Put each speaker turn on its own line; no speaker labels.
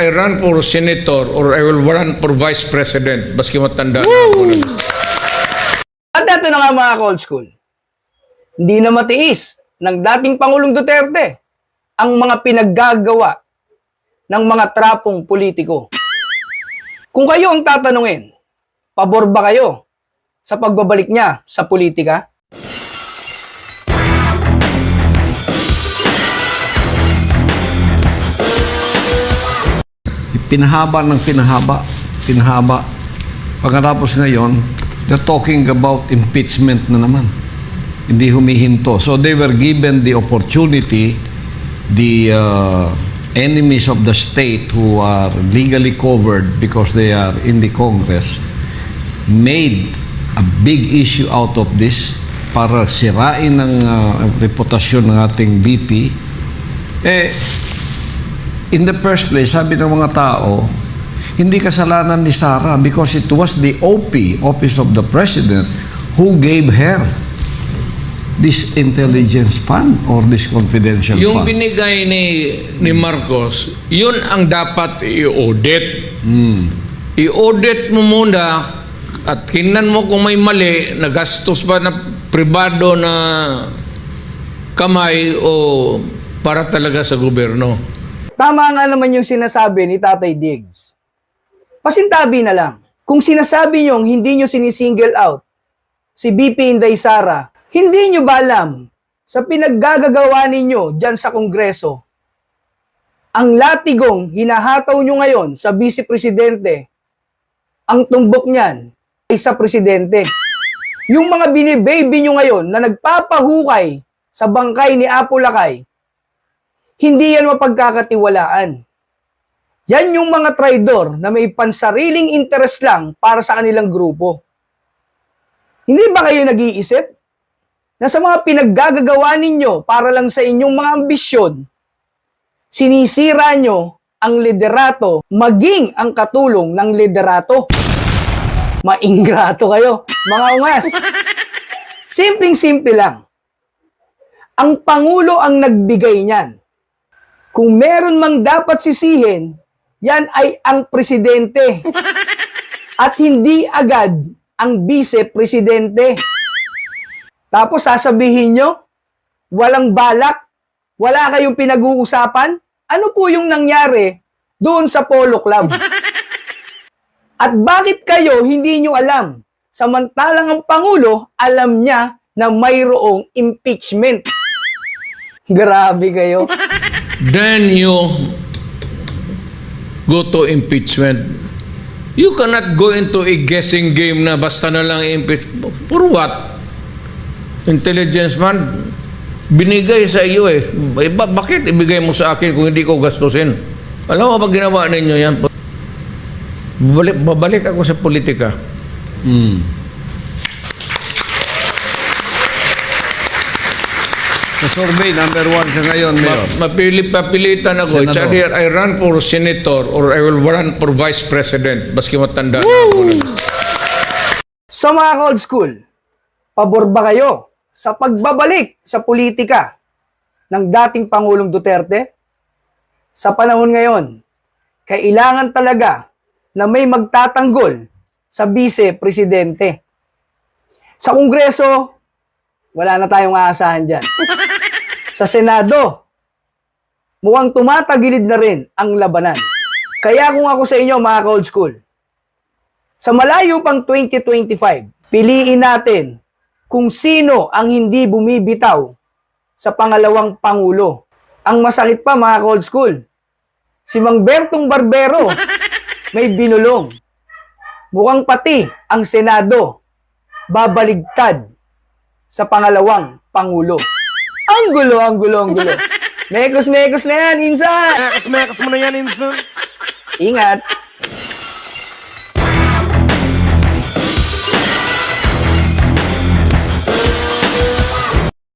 I run for senator or I will run for vice president. Baski matanda na ako.
At ito na nga mga ka-old school, hindi na matiis ng dating Pangulong Duterte ang mga pinaggagawa ng mga trapong politiko. Kung kayo ang tatanungin, pabor ba kayo sa pagbabalik niya sa politika?
Pinahaba ng pinahaba. Pagkatapos ngayon, they're talking about impeachment na naman. Hindi humihinto. So they were given the opportunity, the enemies of the state who are legally covered because they are in the Congress, made a big issue out of this para sirain ang reputasyon ng ating VP. In the first place, sabi ng mga tao, hindi kasalanan ni Sara because it was the OP, Office of the President, who gave her this intelligence fund or this confidential
Yung
fund.
binigay ni Marcos, yun ang dapat i-audit. I-audit mo muna at tingnan mo kung may mali, nagastos ba na pribado na kamay o para talaga sa gobyerno.
Tama nga naman yung sinasabi ni Tatay Diggs. Pasintabi na lang. Kung sinasabi nyong hindi nyo sinisingle out si BP Inday Sara, hindi nyo ba alam sa pinaggagawa ninyo dyan sa Kongreso, ang latigong hinahataw nyo ngayon sa Vice Presidente, ang tumbok niyan ay sa Presidente. Yung mga binibaby nyo ngayon na nagpapahukay sa bangkay ni Apo Lakay, hindi yan mapagkakatiwalaan. Yan yung mga traidor na may pansariling interest lang para sa kanilang grupo. Hindi ba kayo nag-iisip na sa mga pinaggagawa ninyo para lang sa inyong mga ambisyon, sinisira nyo ang liderato maging ang katulong ng liderato? Maingrato kayo, mga ungas. Simpleng-simple lang. Ang Pangulo ang nagbigay niyan. Kung meron mang dapat sisihin, yan ay ang presidente. At hindi agad ang vice-presidente. Tapos sasabihin nyo, walang balak, wala kayong pinag-uusapan. Ano po yung nangyari doon sa Polo Club? At bakit kayo hindi nyo alam? Samantalang ang Pangulo, alam niya na mayroong impeachment. Grabe kayo.
Then you go to impeachment. You cannot go into a guessing game na basta na lang impeach. For what? Intelligence man, binigay sa iyo eh. Bakit ibigay mo sa akin kung hindi ko gastusin? Alam mo ba ginawa ninyo yan? Babalik ako sa politika.
Sa survey, number 1 ka ngayon, Mayor.
Papilitan ako. It's
Senador.
either I run for senator or I will run for vice president. Baski matanda na ako.
So mga ka-old school, pabor ba kayo sa pagbabalik sa politika ng dating Pangulong Duterte? Sa panahon ngayon, kailangan talaga na may magtatanggol sa vice-presidente. Sa Kongreso, wala na tayong aasahan dyan. Sa Senado, mukhang tumatagilid na rin ang labanan. Kaya kung ako sa inyo mga ka-old school, sa malayo pang 2025, piliin natin kung sino ang hindi bumibitaw sa pangalawang Pangulo. Ang masakit pa mga ka-old school, si Mang Bertong Barbero may binulong. Mukhang pati ang Senado babaligtad sa pangalawang Pangulo. Ang gulo. Mekos na yan, insan!
Mekos mo na yan, Insan.
Ingat!